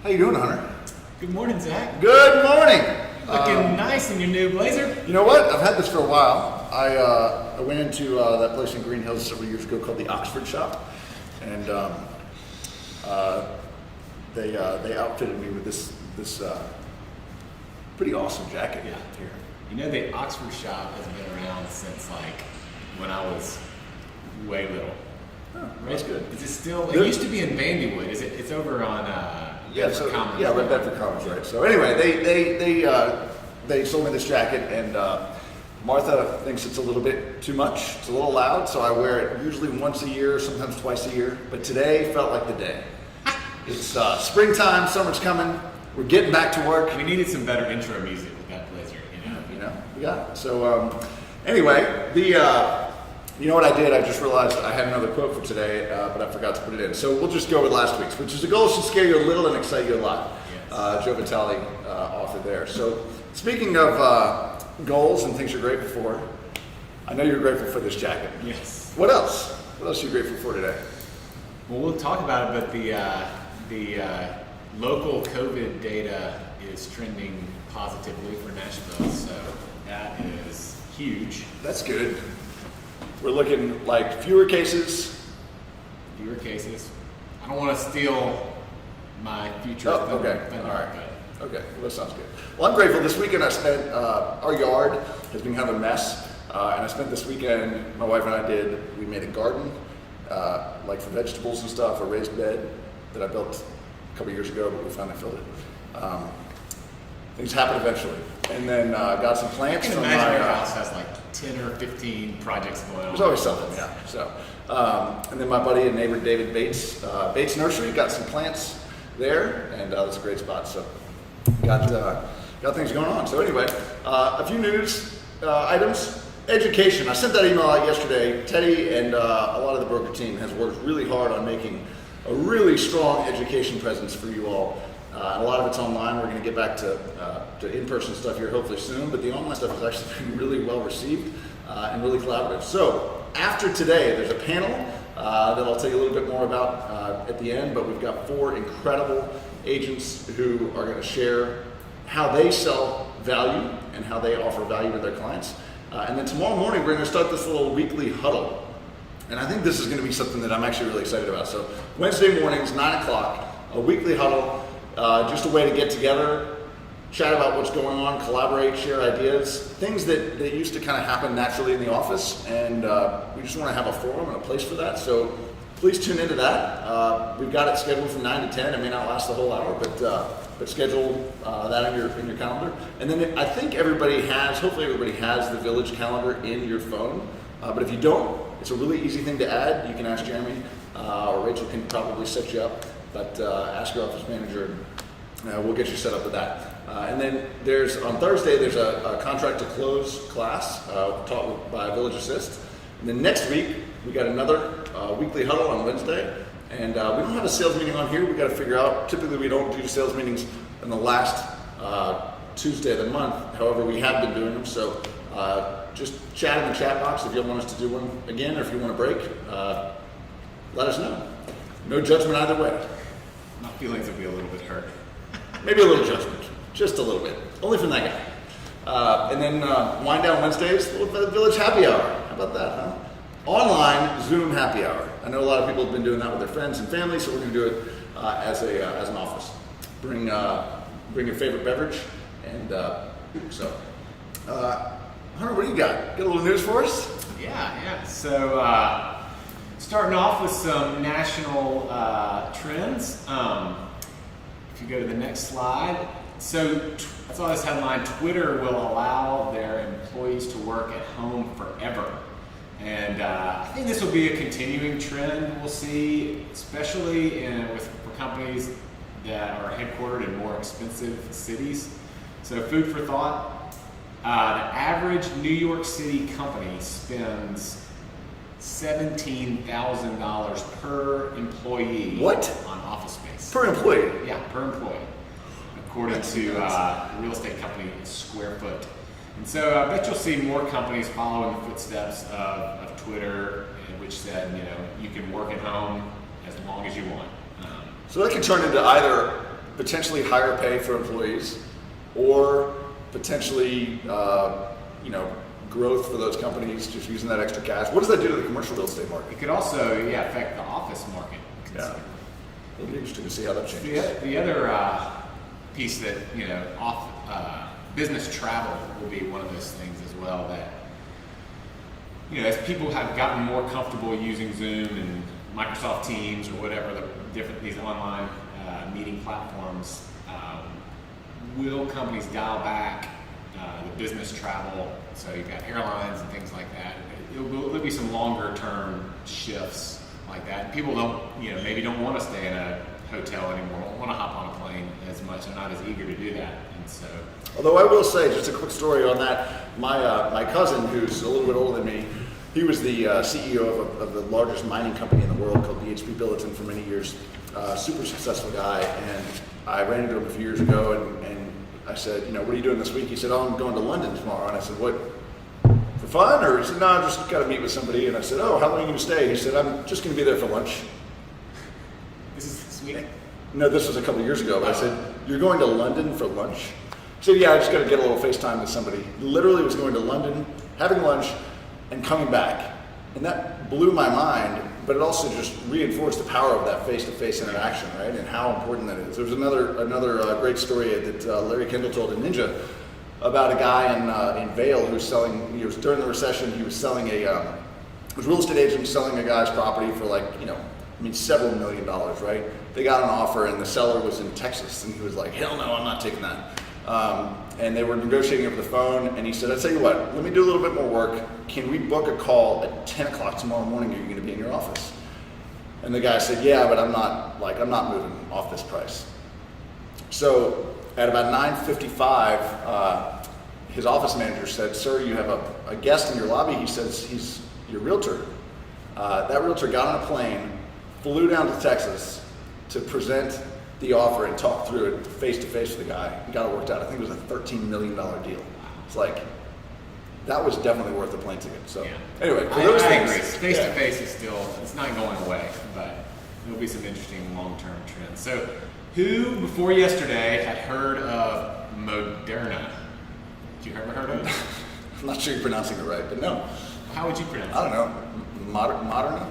How you doing, Hunter? Good morning, Zach. Good morning. Looking nice in your new blazer. You know what? I've had this for a while. I went into that place in Green Hills several years ago called the Oxford Shop, and they outfitted me with this pretty awesome jacket. Yeah. Here. You know, the Oxford Shop has been around since like when I was way little. Oh, that's good. Is it still? It used to be in Bandywood. Is it? It's over on Bedford Commons. Yeah, right, Bedford Commons, right. So anyway, they sold me this jacket, and Martha thinks it's a little bit too much. It's a little loud, so I wear it usually once a year, sometimes twice a year. But today felt like the day. It's springtime, summer's coming. We're getting back to work. We needed some better intro music with that blazer, we got it. So anyway, you know what I did? I just realized I had another quote for today, but I forgot to put it in. So we'll just go with last week's, which is: the goal should scare you a little and excite you a lot. Yes. Joe Vitale authored there. So speaking of goals and things you're grateful for, I know you're grateful for this jacket. Yes. What else? What else are you grateful for today? Well, we'll talk about it, but the local COVID data is trending positively for Nashville, so that is huge. That's good. We're looking like fewer cases. Fewer cases. I don't want to steal my future. Oh, okay. All right. Okay. Well, that sounds good. Well, I'm grateful. This weekend I spent, our yard has been kind of a mess. And I spent this weekend, my wife and I we made a garden, like for vegetables and stuff, a raised bed that I built a couple years ago, but we finally filled it. Things happen eventually. And then got some plants I can imagine your house has like 10 or 15 projects going on. There's always something, yeah. So, and then my buddy and neighbor David Bates, Bates Nursery, got some plants there, and that's a great spot. So, got things going on. So anyway, a few news items. Education. I sent that email out yesterday. Teddy and a lot of the broker team has worked really hard on making a really strong education presence for you all. And a lot of it's online. We're going to get back to in-person stuff here hopefully soon, but the online stuff has actually been really well received and really collaborative. So after today, there's a panel that I'll tell you a little bit more about at the end, but we've got 4 incredible agents who are going to share how they sell value and how they offer value to their clients. And then tomorrow morning, we're going to start this little weekly huddle. And I think this is going to be something that I'm actually really excited about. So Wednesday mornings, 9 o'clock, a weekly huddle. Just a way to get together, chat about what's going on, collaborate, share ideas, things that used to kind of happen naturally in the office, and we just want to have a forum and a place for that. So please tune into that. We've got it scheduled from 9 to 10. It may not last the whole hour, but schedule that in your calendar. And then I think hopefully everybody has the Village calendar in your phone. But if you don't, it's a really easy thing to add. You can ask Jeremy, or Rachel can probably set you up. But ask your office manager, and we'll get you set up with that. And then on Thursday, there's a contract to close class taught by Village Assist. And then next week, we got another weekly huddle on Wednesday. And we don't have a sales meeting on here. We got to figure out, typically we don't do sales meetings in the last Tuesday of the month. However, we have been doing them. So just chat in the chat box if you want us to do one again, or if you want a break, let us know. No judgment either way. My feelings would be a little bit hurt. Maybe a little judgment, just a little bit, only from that guy. And then Wind Down Wednesdays, the Village Happy Hour. How about that, huh? Online Zoom Happy Hour. I know a lot of people have been doing that with their friends and family, so we're going to do it as an office. Bring your favorite beverage, and Hunter, what do you got? Got a little news for us? Yeah. So. Starting off with some national trends. If you go to the next slide. So I saw this headline: Twitter will allow their employees to work at home forever. And I think this will be a continuing trend we'll see, especially for companies that are headquartered in more expensive cities. So food for thought. The average New York City company spends $17,000 per employee. What? On office space. Per employee? Yeah, per employee. According to real estate company Square Foot. And so I bet you'll see more companies following the footsteps of Twitter, which said, you can work at home as long as you want. So that could turn into either potentially higher pay for employees, or potentially growth for those companies just using that extra cash. What does that do to the commercial real estate market? It could also affect the office market. Yeah, it'll be interesting to see how that changes. The other piece that business travel will be one of those things as well. That as people have gotten more comfortable using Zoom and Microsoft Teams or whatever these online meeting platforms, will companies dial back the business travel? So you've got airlines and things like that. There'll be some longer term shifts like that. People maybe don't want to stay in a hotel anymore, don't want to hop on a plane as much. They're not as eager to do that. And so, although I will say, just a quick story on that, my cousin, who's a little bit older than me, he was the CEO of the largest mining company in the world called BHP Billiton for many years. Super successful guy, and I ran into him a few years ago, and I said, what are you doing this week? He said, I'm going to London tomorrow. And I said, what, for fun? Or he said, no, I just got to meet with somebody. And I said, how long are you going to stay? He said, I'm just going to be there for lunch. this is sweet. No, this was a couple of years ago. But I said, you're going to London for lunch? He said, yeah, I just got to get a little FaceTime with somebody. Literally was going to London, having lunch, and coming back. And that blew my mind, but it also just reinforced the power of that face-to-face interaction, right? And how important that is. There was another great story that Larry Kendall told in Ninja about a guy in Vail who was selling, during the recession, he was selling was a real estate agent selling a guy's property for several $1 million, right? They got an offer and the seller was in Texas, and he was like, hell no, I'm not taking that. And they were negotiating over the phone, and he said, I'll tell you what, let me do a little bit more work. Can we book a call at 10 o'clock tomorrow morning? Are you going to be in your office? And the guy said, yeah, but I'm not moving off this price. So at about 9:55, his office manager said, sir, you have a guest in your lobby. He says he's your realtor. That realtor got on a plane, flew down to Texas to present the offer and talk through it face to face with the guy and got it worked out. I think it was a $13 million deal. It's like, that was definitely worth the plane ticket. So anyway, for those things, agree. Face to face is still, it's not going away, but there'll be some interesting long-term trends. So who before yesterday had heard of Moderna? Did you ever heard of it? I'm not sure you're pronouncing it right, but no. How would you pronounce it? I don't know. Moderna.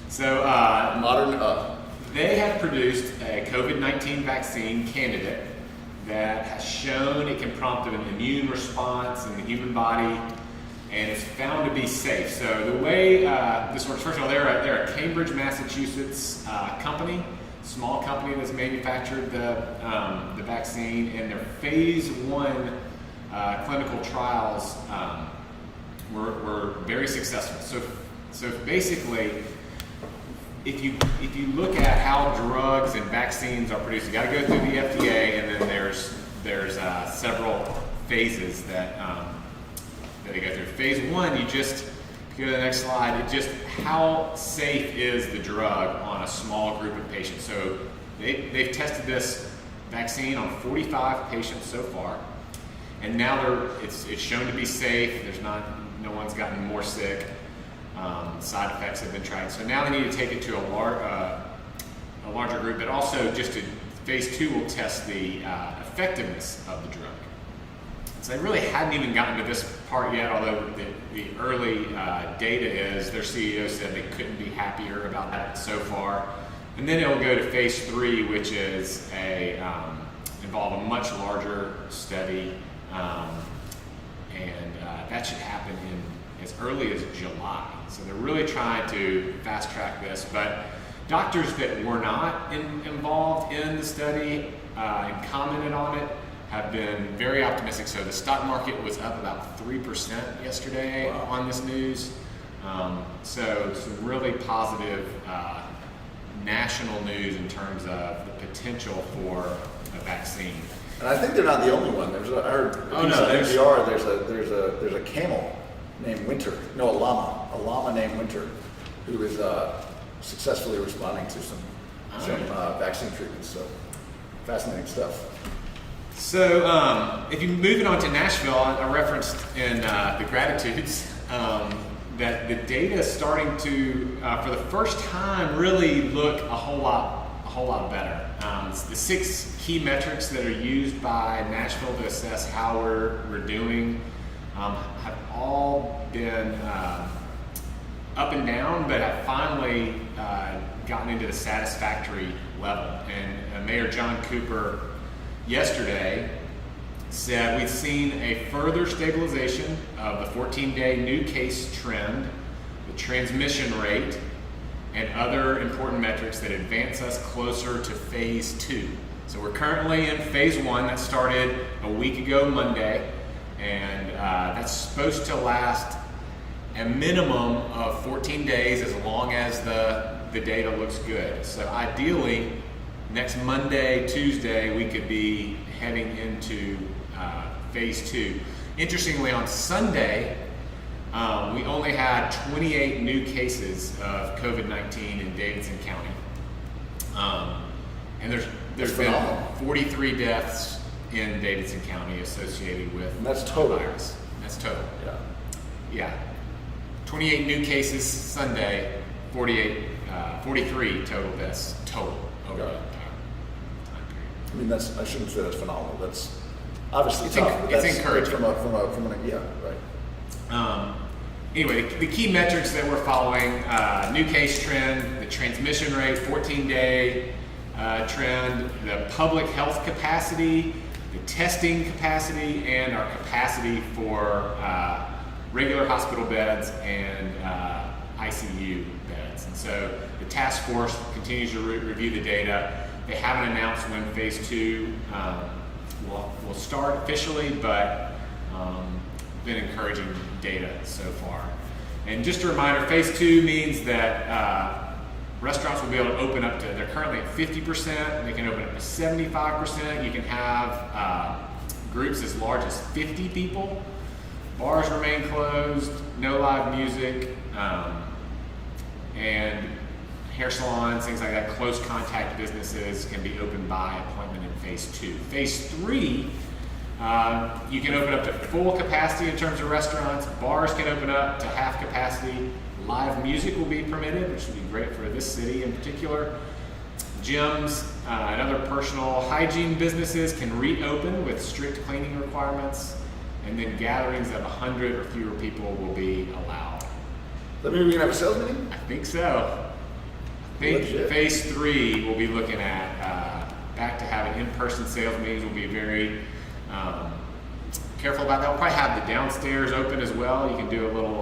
So they have produced a COVID-19 vaccine candidate that has shown it can prompt an immune response in the human body, and it's found to be safe. So the way this works, first of all, they're a Cambridge, Massachusetts company, small company that's manufactured the vaccine, and their phase 1 clinical trials were very successful. So basically, if you look at how drugs and vaccines are produced, you got to go through the FDA, and then there's several phases that they go through. Phase 1, if you go to the next slide, how safe is the drug on a small group of patients. So they've tested this vaccine on 45 patients so far, and now it's shown to be safe. No one's gotten more sick. Side effects have been tried. So now they need to take it to a larger group, but also phase 2 will test the effectiveness of the drug. So they really hadn't even gotten to this part yet, although the early data is, their CEO said they couldn't be happier about that so far. And then it'll go to phase 3, which is involve a much larger study, and that should happen in as early as July. So they're really trying to fast track this, but doctors that were not involved in the study and commented on it have been very optimistic. So the stock market was up about 3% yesterday on this news. So some really positive national news in terms of the potential for a vaccine. And I think they're not the only one. I heard on NPR there's a camel named Winter. No, a llama named Winter, who is successfully responding to some vaccine treatments. So fascinating stuff. So if you move it on to Nashville, I referenced in the Gratitudes, that the data is starting to, for the first time, really look a whole lot better. The 6 key metrics that are used by Nashville to assess how we're doing have all been up and down, but have finally gotten into the satisfactory level. And Mayor John Cooper yesterday said we've seen a further stabilization of the 14-day new case trend, the transmission rate, and other important metrics that advance us closer to phase 2. So we're currently in phase 1 that started a week ago Monday, and that's supposed to last a minimum of 14 days as long as the data looks good. So ideally, next Monday, Tuesday, we could be heading into phase 2. Interestingly, on Sunday, we only had 28 new cases of COVID-19 in Davidson County. And there's been 43 deaths in Davidson County associated with and that's total. the virus. That's total. Yeah. Yeah. 28 new cases Sunday, 43 total deaths total over Yeah. that time period. I mean, I shouldn't say that's phenomenal. That's obviously It's tough. But it's that's encouraging. Yeah, right. Anyway, the key metrics that we're following, new case trend, the transmission rate, 14-day trend, the public health capacity, the testing capacity, and our capacity for regular hospital beds and ICU beds. And so the task force continues to review the data. They haven't announced when phase 2 will start officially, but been encouraging data so far. And just a reminder, phase 2 means that restaurants will be able to open up to, they're currently at 50%, they can open up to 75%. You can have groups as large as 50 people. Bars remain closed, no live music, and hair salons, things like that, close contact businesses can be opened by appointment in phase 2. Phase 3, you can open up to full capacity in terms of restaurants. Bars can open up to half capacity. Live music will be permitted, which would be great for this city in particular. Gyms and other personal hygiene businesses can reopen with strict cleaning requirements. And then gatherings of 100 or fewer people will be allowed. That mean we can have a sales meeting? I think so. I think Legit. phase 3 we'll be looking at back to having in-person sales meetings. We'll be very careful about that. We'll probably have the downstairs open as well. You can do a little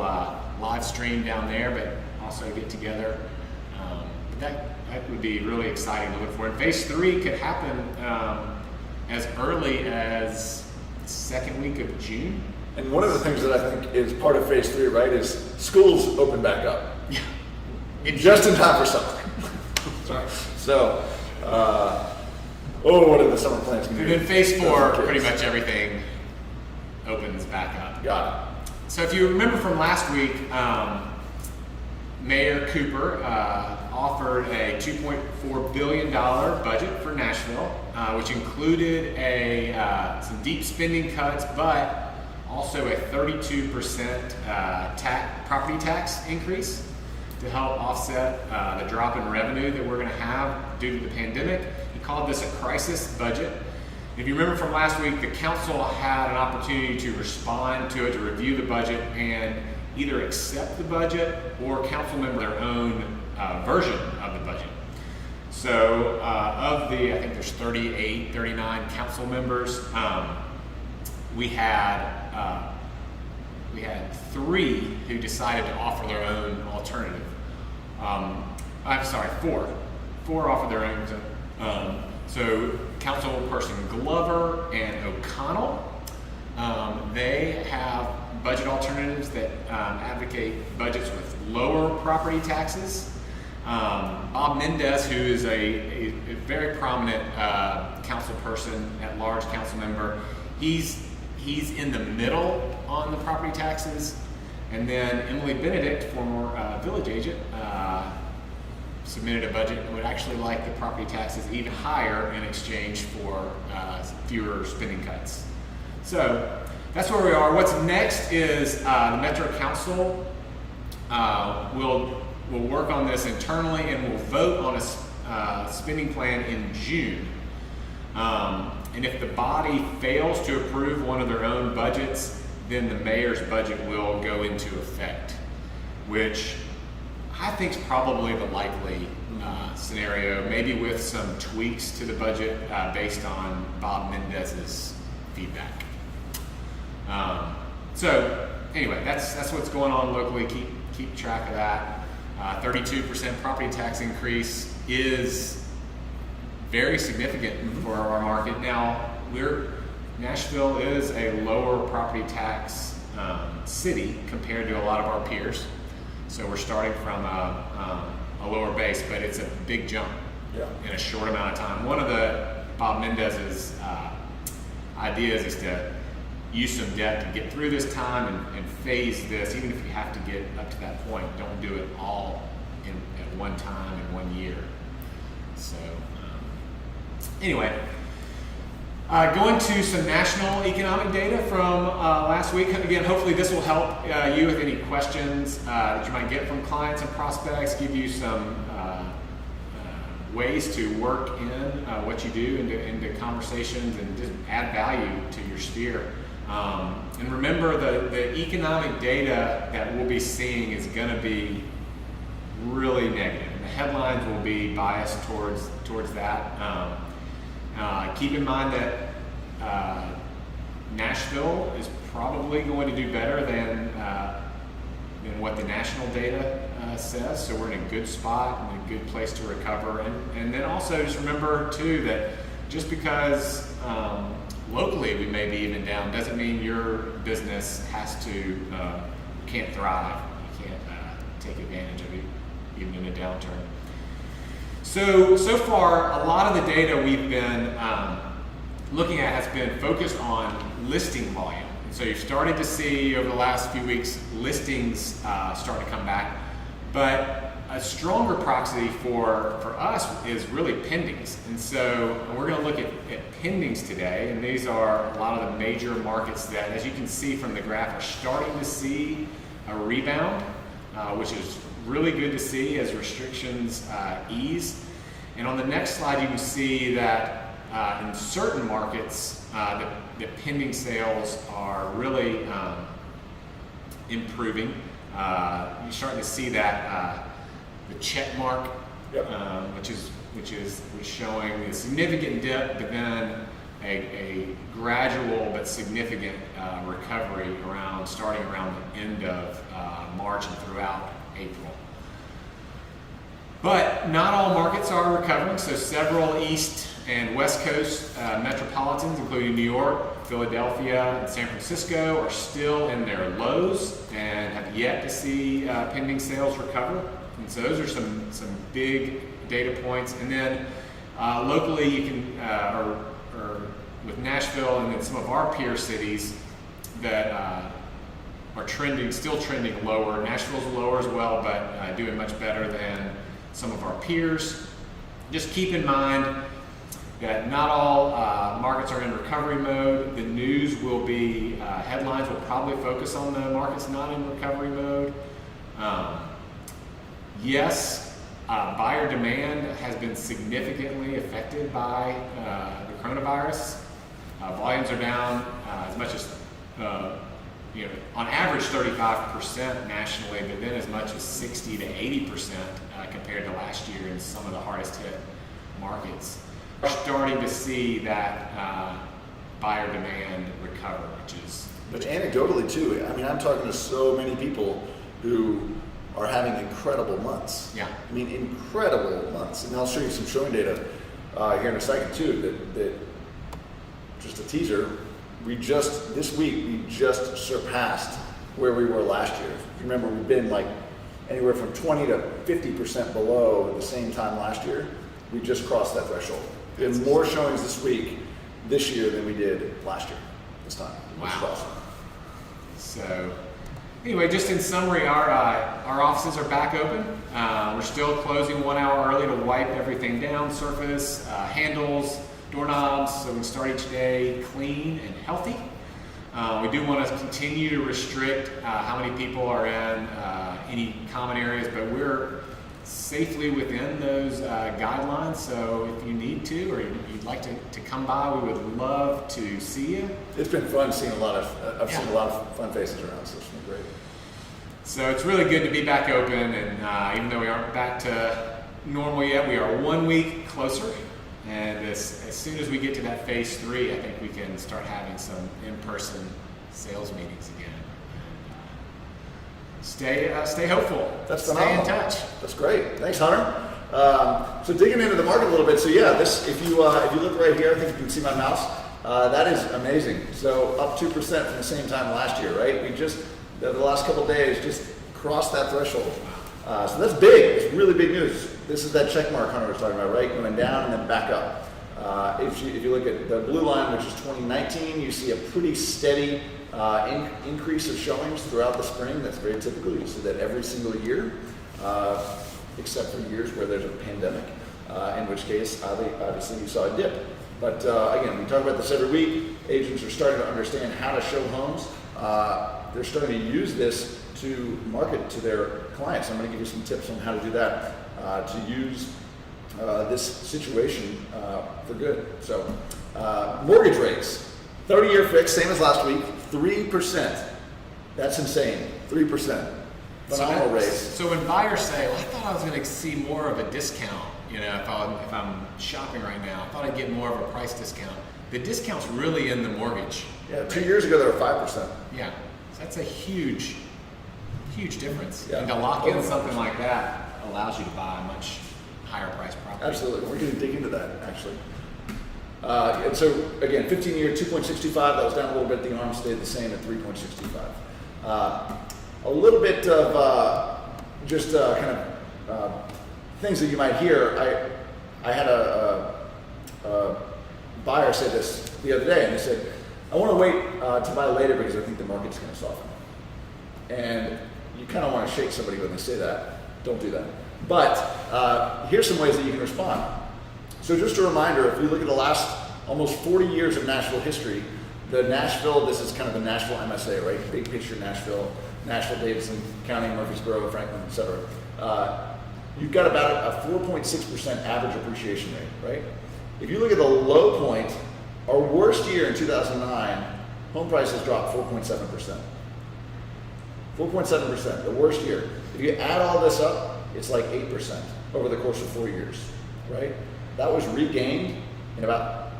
live stream down there, but also get together. But that would be really exciting to look for. And phase 3 could happen as early as the second week of June. And one of the things that I think is part of phase 3, right, is schools open back up. Yeah. Just in time for summer. Sorry. So, what are the summer plans going to And be? then phase 4, Kids. pretty much everything opens back up. Got So if you remember from last week, Mayor Cooper offered a $2.4 billion budget for Nashville, which included some deep spending cuts, but also a 32% property tax increase to help offset the drop in revenue that we're going to have due to the pandemic. He called this a crisis budget. If you remember from last week, the council had an opportunity to respond to it, to review the budget, and either accept the budget or council member their own version of the budget. So of the, I think there's 38, 39 council members, we had 3 who decided to offer their own alternative. I'm sorry, 4. 4 offered their own. So Councilperson Glover and O'Connell, they have budget alternatives that advocate budgets with lower property taxes. Bob Mendez, who is a very prominent council person, at large council member, he's in the middle on the property taxes. And then Emily Benedict, former village agent, submitted a budget and would actually like the property taxes even higher in exchange for fewer spending cuts. So that's where we are. What's next is the Metro Council we'll work on this internally and we'll vote on a spending plan in June. And if the body fails to approve one of their own budgets, then the mayor's budget will go into effect, which I think is probably the likely scenario, maybe with some tweaks to the budget based on Bob Mendez's feedback. So anyway, that's what's going on locally. Keep track of that. 32% property tax increase is very significant for our market. Now, Nashville is a lower property tax city compared to a lot of our peers. So we're starting from a lower base, but it's a big jump in a short amount of time. One of Bob Mendez's ideas is to use some debt to get through this time and phase this, even if you have to get up to that point. Don't do it all at one time in 1 year. So anyway, going to some national economic data from last week. Again, hopefully this will help you with any questions that you might get from clients and prospects, give you some ways to work in what you do into conversations and just add value to your sphere. And remember, the economic data that we'll be seeing is going to be really negative. The headlines will be biased towards that. Keep in mind that Nashville is probably going to do better than what the national data says. So we're in a good spot and a good place to recover. And then also just remember too that just because locally we may be even down doesn't mean your business can't thrive. You can't take advantage of it even in a downturn. So far, a lot of the data we've been looking at has been focused on listing volume. And so you've started to see over the last few weeks listings start to come back. But a stronger proxy for us is really pendings. And so we're going to look at pendings today. And these are a lot of the major markets that, as you can see from the graph, are starting to see a rebound, which is really good to see as restrictions ease. And on the next slide, you can see that in certain markets, the pending sales are really improving. You're starting to see that the check mark, which is showing a significant dip, but then a gradual but significant recovery starting around the end of March and throughout April. But not all markets are recovering, so several East and West Coast metropolitans, including New York, Philadelphia, and San Francisco, are still in their lows and have yet to see pending sales recover. And so those are some big data points. And then locally, you can, or with Nashville and then some of our peer cities that are still trending lower. Nashville's lower as well, but doing much better than some of our peers. Just keep in mind that not all markets are in recovery mode. The news will be, headlines will probably focus on the markets not in recovery mode. Yes, buyer demand has been significantly affected by the coronavirus. Volumes are down as much as, on average 35% nationally, but then as much as 60 to 80% compared to last year in some of the hardest hit markets. We're starting to see that buyer demand recover, But anecdotally too, I mean, I'm talking to so many people who are having incredible months. Yeah. I mean, incredible months. And I'll show you some showing data here in a second too, that just a teaser, this week, we just surpassed where we were last year. Remember, we've been like anywhere from 20 to 50% below at the same time last year. We just crossed that threshold. We had more showings this year than we did last year, this time. Wow. Which is awesome. So, anyway, just in summary, our offices are back open. We're still closing 1 hour early to wipe everything down, surface, handles, doorknobs, so we can start each day clean and healthy. We do want to continue to restrict how many people are in any common areas, but we're safely within those guidelines. So if you need to, or you'd like to come by, we would love to see you. It's been fun seeing I've seen a lot of fun faces around, so it's been great. So it's really good to be back open, and even though we aren't back to normal yet, we are 1 week closer. And as soon as we get to that phase 3, I think we can start having some in-person sales meetings again. Stay hopeful. That's Stay phenomenal. in touch. That's great. Thanks, Hunter. So digging into the market a little bit. So yeah, this if you look right here, I think you can see my mouse. That is amazing. So up 2% from the same time last year, right? We just the last couple of days just crossed that threshold. So that's big. It's really big news. This is that check mark Hunter was talking about, right? Going down and then back up. If you look at the blue line, which is 2019, you see a pretty steady increase of showings throughout the spring. That's very typical. You see that every single year, except for years where there's a pandemic, in which case, obviously, you saw a dip. But again, we talk about this every week. Agents are starting to understand how to show homes. They're starting to use this to market to their clients. I'm going to give you some tips on how to do that, to use this situation for good. So, mortgage rates, 30-year fixed, same as last week, 3%. That's insane, 3%. Phenomenal rates. So when buyers say, well, I thought I was going to see more of a discount, if I'm shopping right now, I thought I'd get more of a price discount. The discount's really in the mortgage. Yeah, 2 years ago they were 5%. Yeah, so that's a huge difference. Yeah. And to lock in something like that allows you to buy a much higher price property. Absolutely. We're going to dig into that, actually. And so, again, 15-year, 2.65. That was down a little bit. The ARM stayed the same at 3.65. A little bit of just kind of things that you might hear. I had a buyer say this the other day, and they said, I want to wait to buy later because I think the market's going to soften. And you kind of want to shake somebody when they say that. Don't do that. But here's some ways that you can respond. So just a reminder, if you look at the last almost 40 years of Nashville history, this is kind of the Nashville MSA, right? Big picture Nashville, Davidson County, Murfreesboro, Franklin, et cetera. You've got about a 4.6% average appreciation rate, right? If you look at the low point, our worst year in 2009, home prices dropped 4.7%. 4.7%, the worst year. If you add all this up, it's like 8% over the course of 4 years, right? That was regained in about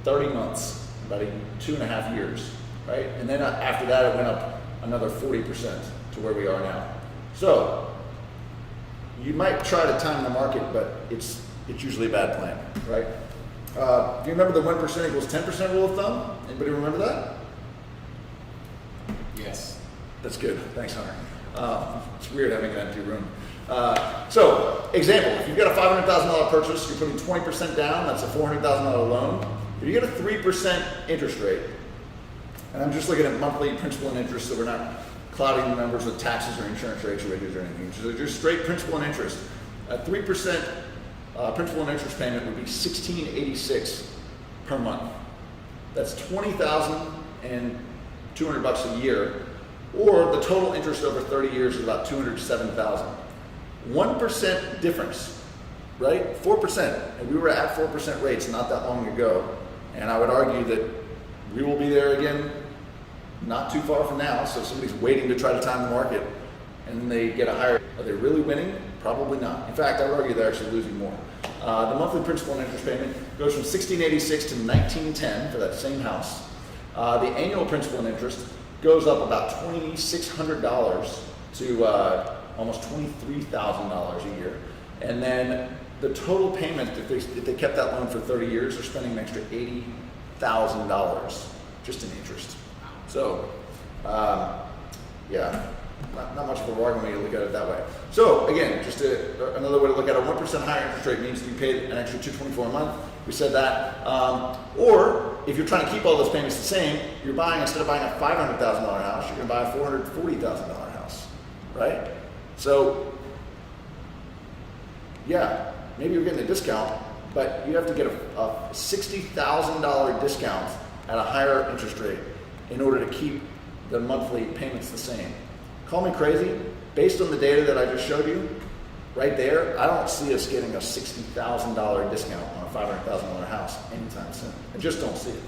30 months, about 2.5 years, right? And then after that, it went up another 40% to where we are now. So you might try to time the market, but it's usually a bad plan, right? Do you remember the 1% equals 10% rule of thumb? Anybody remember that? Yes. That's good. Thanks, Hunter. It's weird having an empty room. So, example, if you've got a $500,000 purchase, you're putting 20% down, that's a $400,000 loan. If you get a 3% interest rate, and I'm just looking at monthly principal and interest, so we're not clouding the numbers with taxes or insurance rates or wages or anything. So just straight principal and interest. A 3% principal and interest payment would be $1,686 per month. That's $20,200 a year, or the total interest over 30 years is about $207,000. 1% difference, right? 4%, and we were at 4% rates not that long ago, and I would argue that we will be there again not too far from now. So if somebody's waiting to try to time the market and they get a higher, are they really winning? Probably not. In fact, I would argue they're actually losing more. The monthly principal and interest payment goes from $1,686 to $1,910 for that same house. The annual principal and interest goes up about $2,600 to almost $23,000 a year. And then the total payment, if they kept that loan for 30 years, they're spending an extra $80,000 just in interest. So, yeah, not much of a bargain when you look at it that way. So again, just another way to look at it, 1% higher interest rate means you pay an extra $224 a month. We said that. Or if you're trying to keep all those payments the same, you're buying, instead of buying a $500,000 house, you're going to buy a $440,000 house, right? So, yeah, maybe you're getting a discount, but you have to get a $60,000 discount at a higher interest rate. in order to keep the monthly payments the same. Call me crazy. Based on the data that I just showed you, right there, I don't see us getting a $60,000 discount on a $500,000 house anytime soon. I just don't see it.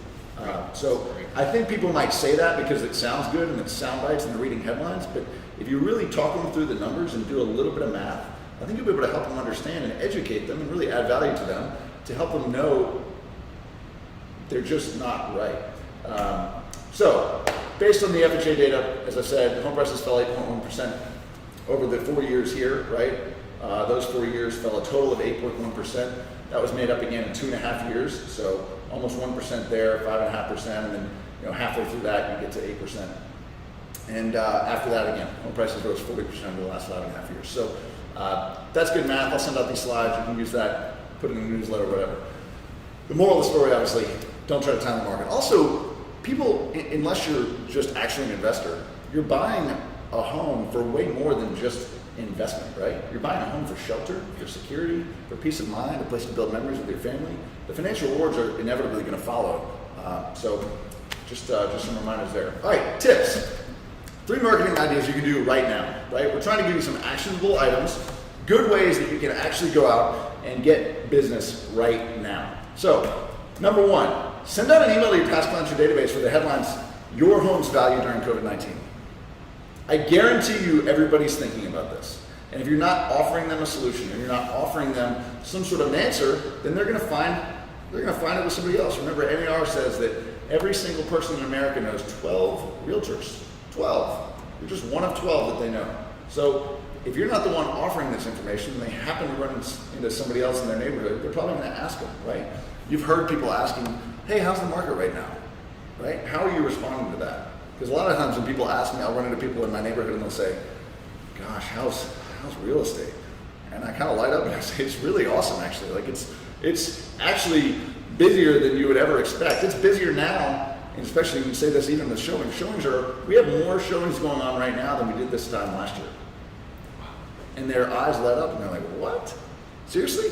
So I think people might say that because it sounds good and it's sound bites and they're reading headlines, but if you really talk them through the numbers and do a little bit of math, I think you'll be able to help them understand and educate them and really add value to them to help them know they're just not right. So based on the FHA data, as I said, home prices fell 8.1% over the 4 years here, right? Those 4 years fell a total of 8.1%. That was made up again in 2.5 years, so almost 1% there, 5.5%, and then halfway through that you get to 8%. And after that again, home prices rose 40% over the last 5.5 years. So that's good math. I'll send out these slides. You can use that, put it in the newsletter, whatever. The moral of the story, obviously, don't try to time the market. Also, people, unless you're just actually an investor, you're buying a home for way more than just investment, right? You're buying a home for shelter, for security, for peace of mind, a place to build memories with your family. The financial rewards are inevitably going to follow. So just some reminders there. All right, tips. 3 marketing ideas you can do right now, right? We're trying to give you some actionable items, good ways that you can actually go out and get business right now. So, number 1, send out an email to your past clients or database with the headlines, "Your home's value during COVID-19." I guarantee you everybody's thinking about this. And if you're not offering them a solution and you're not offering them some sort of an answer, then they're gonna find it with somebody else. Remember, NAR says that every single person in America knows 12 realtors. 12. You're just one of 12 that they know. So if you're not the one offering this information and they happen to run into somebody else in their neighborhood, they're probably gonna ask them, right? You've heard people asking, "Hey, how's the market right now?" Right? How are you responding to that? Because a lot of times when people ask me, I'll run into people in my neighborhood and they'll say, "Gosh, how's real estate?" And I kind of light up and I say, "It's really awesome, actually. Like it's actually busier than you would ever expect. It's busier now." And especially when you say this even with showings. We have more showings going on right now than we did this time last year. And their eyes light up and they're like, "What? Seriously?"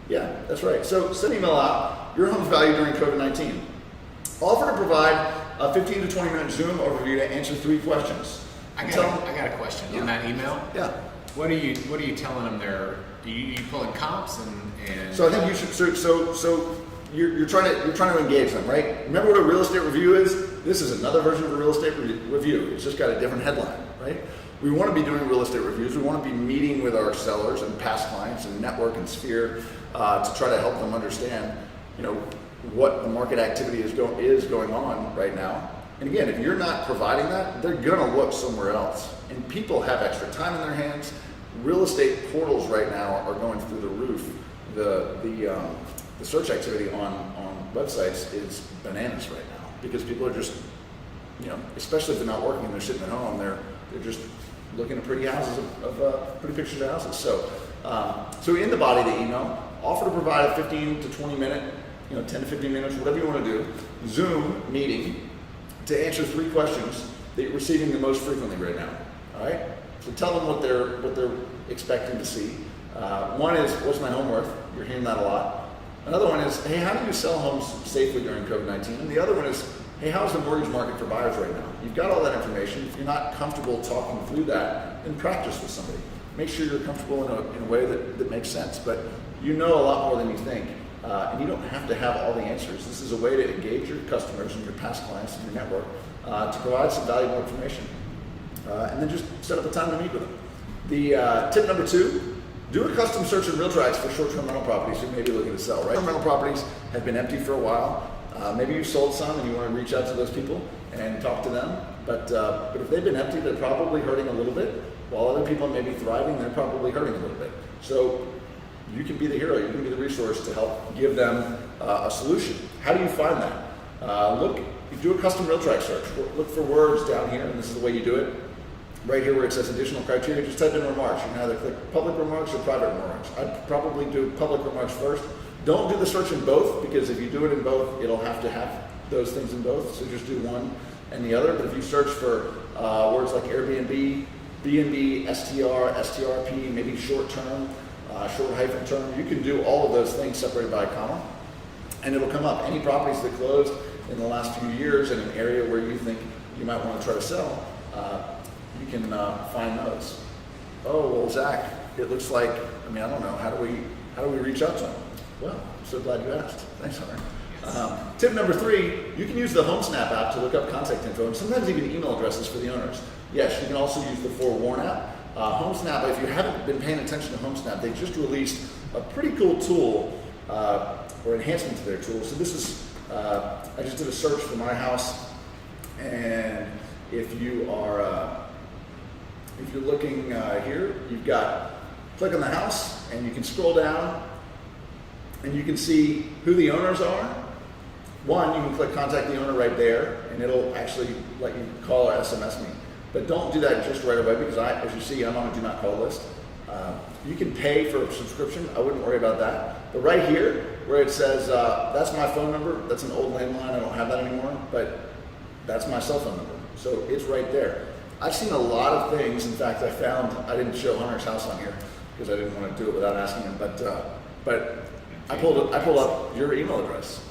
Yeah, that's right. So send an email out, "Your home's value during COVID-19. Offer to provide a 15 to 20 minute Zoom overview to answer 3 questions. I got a question on that email. Yeah. What are you telling them there? You pulling comps and So I think you should. So you're trying to engage them, right? Remember what a real estate review is? This is another version of a real estate review. It's just got a different headline, right? We want to be doing real estate reviews. We want to be meeting with our sellers and past clients and network and sphere to try to help them understand, what the market activity is going on right now. And again, if you're not providing that, they're gonna look somewhere else. And people have extra time in their hands. Real estate portals right now are going through the roof. The search activity on websites is bananas right now because people are just, especially if they're not working and they're sitting at home, they're just looking at pretty houses of pretty pictures of houses. So in the body of the email, offer to provide a 15 to 20 minute 10 to 15 minutes, whatever you want to do, Zoom meeting to answer 3 questions that you're receiving the most frequently right now. All right? So tell them what they're expecting to see. One is, "What's my home worth?" You're hearing that a lot. Another one is, "Hey, how do you sell homes safely during COVID-19?" And the other one is, "Hey, how's the mortgage market for buyers right now?" You've got all that information. If you're not comfortable talking through that, then practice with somebody. Make sure you're comfortable in a way that makes sense. But you know a lot more than you think. And you don't have to have all the answers. This is a way to engage your customers and your past clients and your network to provide some valuable information. And then just set up a time to meet with them. The tip number 2, do a custom search in RealTracks for short-term rental properties you may be looking to sell, right? Rental properties have been empty for a while. Maybe you sold some and you want to reach out to those people and talk to them. But if they've been empty, they're probably hurting a little bit. While other people may be thriving, they're probably hurting a little bit. So you can be the hero, you can be the resource to help give them a solution. How do you find that? You do a custom RealTracks search. Look for words down here, and this is the way you do it. Right here where it says additional criteria, just type in remarks. You can either click public remarks or private remarks. I'd probably do public remarks first. Don't do the search in both, because if you do it in both, it'll have to have those things in both, so just do one and the other. But if you search for words like Airbnb, B&B, STR, STRP, maybe short-term, short hyphen term, you can do all of those things separated by a comma, and it'll come up. Any properties that closed in the last few years in an area where you think you might want to try to sell, you can find those. Oh, well, Zach, it looks like, I don't know, how do we reach out to them? Well, I'm so glad you asked. Thanks, Hunter. Tip number 3, you can use the HomeSnap app to look up contact info and sometimes even email addresses for the owners. Yes, you can also use the Forewarn app. HomeSnap, if you haven't been paying attention to HomeSnap, they just released a pretty cool tool or enhancement to their tool. So this is, I just did a search for my house, and if you're looking here, you've got, click on the house, and you can scroll down, and you can see who the owners are. One, you can click contact the owner right there, and it'll actually let you call or SMS me. But don't do that just right away, because as you see, I'm on a do not call list. You can pay for a subscription. I wouldn't worry about that. But right here, where it says, that's my phone number, that's an old landline, I don't have that anymore, but that's my cell phone number. So it's right there. I've seen a lot of things. In fact, I didn't show Hunter's house on here because I didn't want to do it without asking him, but I pulled up your email address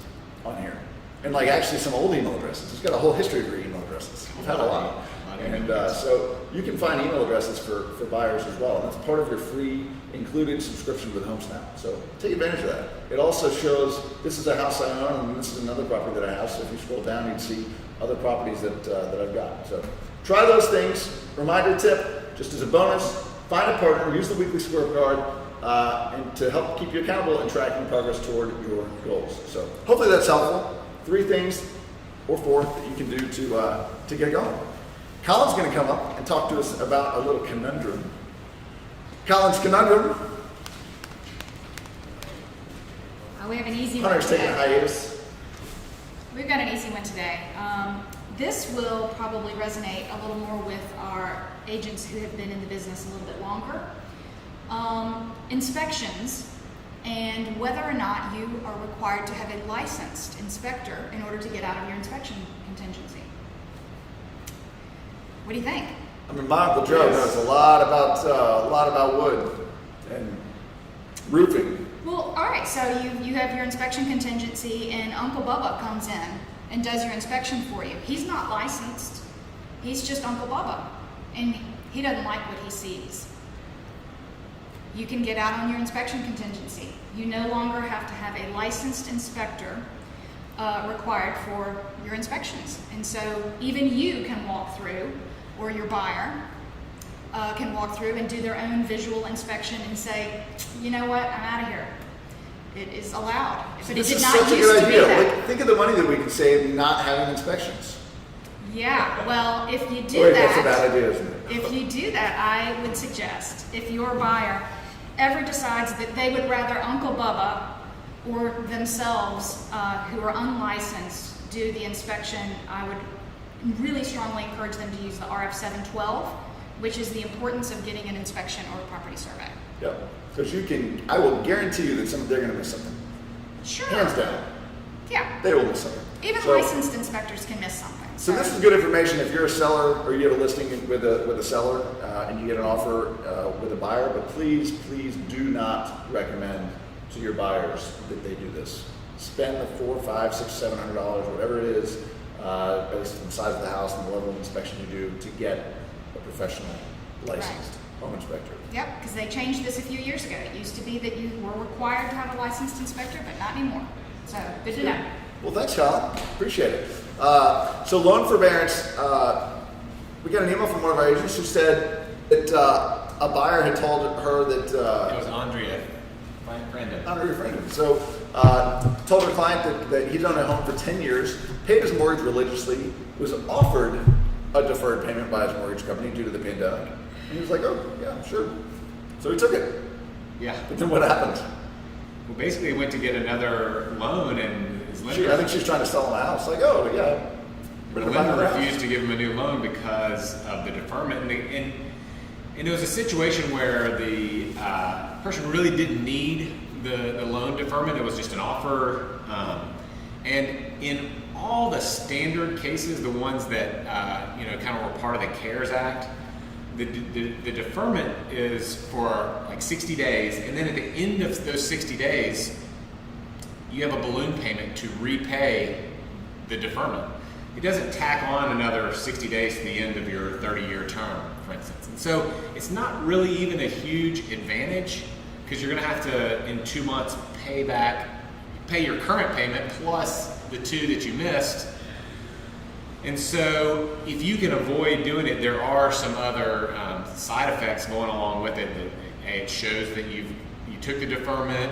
on here. And actually some old email addresses. It's got a whole history of your email addresses. We've had a lot. And so you can find email addresses for buyers as well. And that's part of your free included subscription with HomeSnap. So take advantage of that. It also shows this is a house I own and this is another property that I have. So if you scroll down, you'd see other properties that I've got. So try those things. Reminder tip, just as a bonus, find a partner, use the weekly scorecard, and to help keep you accountable and tracking progress toward your goals. So hopefully that's helpful. 3 things or 4 that you can do to get going. Colin's going to come up and talk to us about a little conundrum. Colin's conundrum. We have an easy Hunter's one taking a today. hiatus. We've got an easy one today. This will probably resonate a little more with our agents who have been in the business a little bit longer. Inspections and whether or not you are required to have a licensed inspector in order to get out of your inspection contingency. What do you think? My Uncle Joe knows a lot about wood and roofing. Well, all right, so you have your inspection contingency and Uncle Bubba comes in and does your inspection for you. He's not licensed. He's just Uncle Bubba, and he doesn't like what he sees. You can get out on your inspection contingency. You no longer have to have a licensed inspector required for your inspections. And so even you can walk through, or your buyer can walk through and do their own visual inspection and say, you know what, I'm out of here. It is allowed. But This it did is not such a used good to be idea. that. Think of the money that we could save not having inspections. Yeah, well, if you do Wait, that, that's a bad idea, isn't it? if you do that, I would suggest if your buyer ever decides that they would rather Uncle Bubba or themselves, who are unlicensed, do the inspection, I would really strongly encourage them to use the RF 712, which is the importance of getting an inspection or a property survey. Yep. Because I will guarantee you that they're going to miss something. Sure. Hands down. Yeah. They will miss something. Even So- licensed inspectors can miss something. So this is good information if you're a seller or you have a listing with a seller and you get an offer with a buyer, but please do not recommend to your buyers that they do this. Spend the $400, $500, $600, $700, whatever it is, based on the size of the house and the level of inspection you do to get a professional licensed home inspector. Yep, because they changed this a few years ago. It used to be that you were required to have a licensed inspector, but not anymore. So good to know. Well, thanks, Colin. Appreciate it. So loan forbearance, we got an email from one of our agents who said that a buyer had told her that... It was Andrea Brandon. Andrea Brandon. So told her client that he'd owned a home for 10 years, paid his mortgage religiously, was offered a deferred payment by his mortgage company due to the pandemic. And he was like, oh, yeah, sure. So he took it. Yeah. But then what happened? Well, basically, he went to get another loan, and his lender... I think she was trying to sell him a house. Like, oh, yeah. The lender refused to give him a new loan because of the deferment. And it was a situation where the person really didn't need the loan deferment. It was just an offer. And in all the standard cases, the ones that kind of were part of the CARES Act, the deferment is for like 60 days, and then at the end of those 60 days, you have a balloon payment to repay the deferment. It doesn't tack on another 60 days to the end of your 30-year term, for instance. And so it's not really even a huge advantage because you're going to have to, in 2 months, pay your current payment plus the 2 that you missed. And so if you can avoid doing it, there are some other side effects going along with it. It shows that you took the deferment,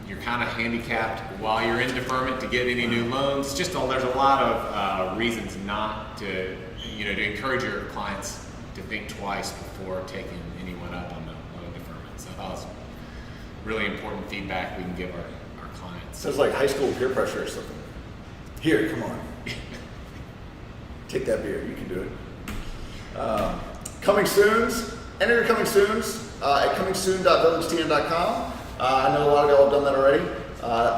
you're kind of handicapped while you're in deferment to get any new loans. There's a lot of reasons not to, to encourage your clients to think twice before taking anyone up on the loan deferment. So I thought it was really important feedback we can give our clients. Sounds like high school peer pressure or something. Here, come on. Take that beer, you can do it. Coming soons, enter your coming soons at comingsoon.villagetn.com. I know a lot of y'all have done that already.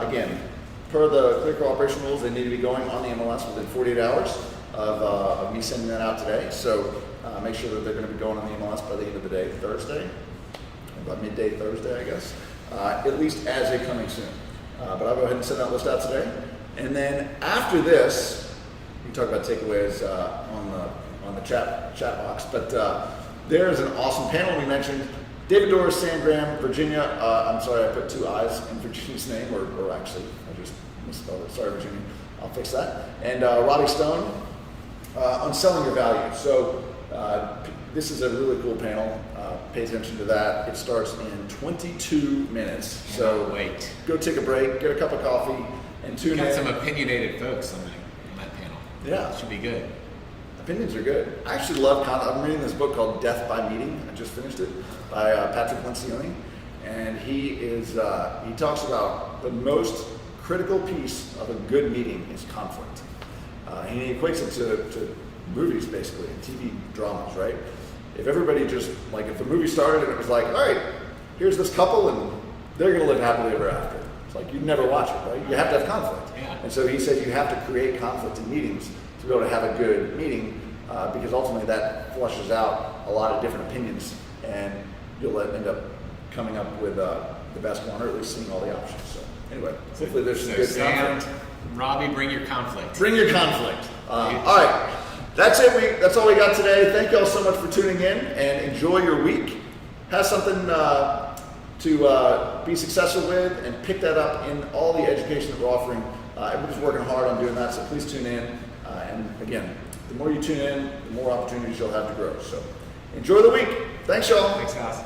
Again, per the clear cooperation rules, they need to be going on the MLS within 48 hours of me sending that out today. So make sure that they're going to be going on the MLS by the end of the day, Thursday, about midday Thursday, I guess, at least as a coming soon. But I'll go ahead and send that list out today. And then after this, we can talk about takeaways on the chat box. But there is an awesome panel we mentioned. David Doris, Sam Graham, Virginia. I'm sorry, I put 2 I's in Virginia's name, or actually, I just misspelled it. Sorry, Virginia. I'll fix that. And Robbie Stone on selling your value. So this is a really cool panel. Pay attention to that. It starts in 22 minutes. So wait. Go take a break, get a cup of coffee, and tune in. Got some opinionated folks on that panel. Yeah. It should be good. Opinions are good. I actually love I'm reading this book called Death by Meeting. I just finished it by Patrick Lencioni. And he talks about the most critical piece of a good meeting is conflict. And he equates it to movies, basically, and TV dramas, right? If everybody just, if the movie started and it was like, all right, here's this couple and they're going to live happily ever after. It's like, you'd never watch it, right? You have to have conflict. Yeah. And so he said you have to create conflict in meetings to be able to have a good meeting because ultimately that flushes out a lot of different opinions and you'll end up coming up with the best one or at least seeing all the options. So anyway, hopefully there's some good conflict. Robbie, bring your conflict. Bring your conflict. All right. That's it. That's all we got today. Thank you all so much for tuning in and enjoy your week. Have something to be successful with and pick that up in all the education that we're offering. Everybody's working hard on doing that, so please tune in. And again, the more you tune in, the more opportunities you'll have to grow. So enjoy the week. Thanks, y'all. Thanks, guys.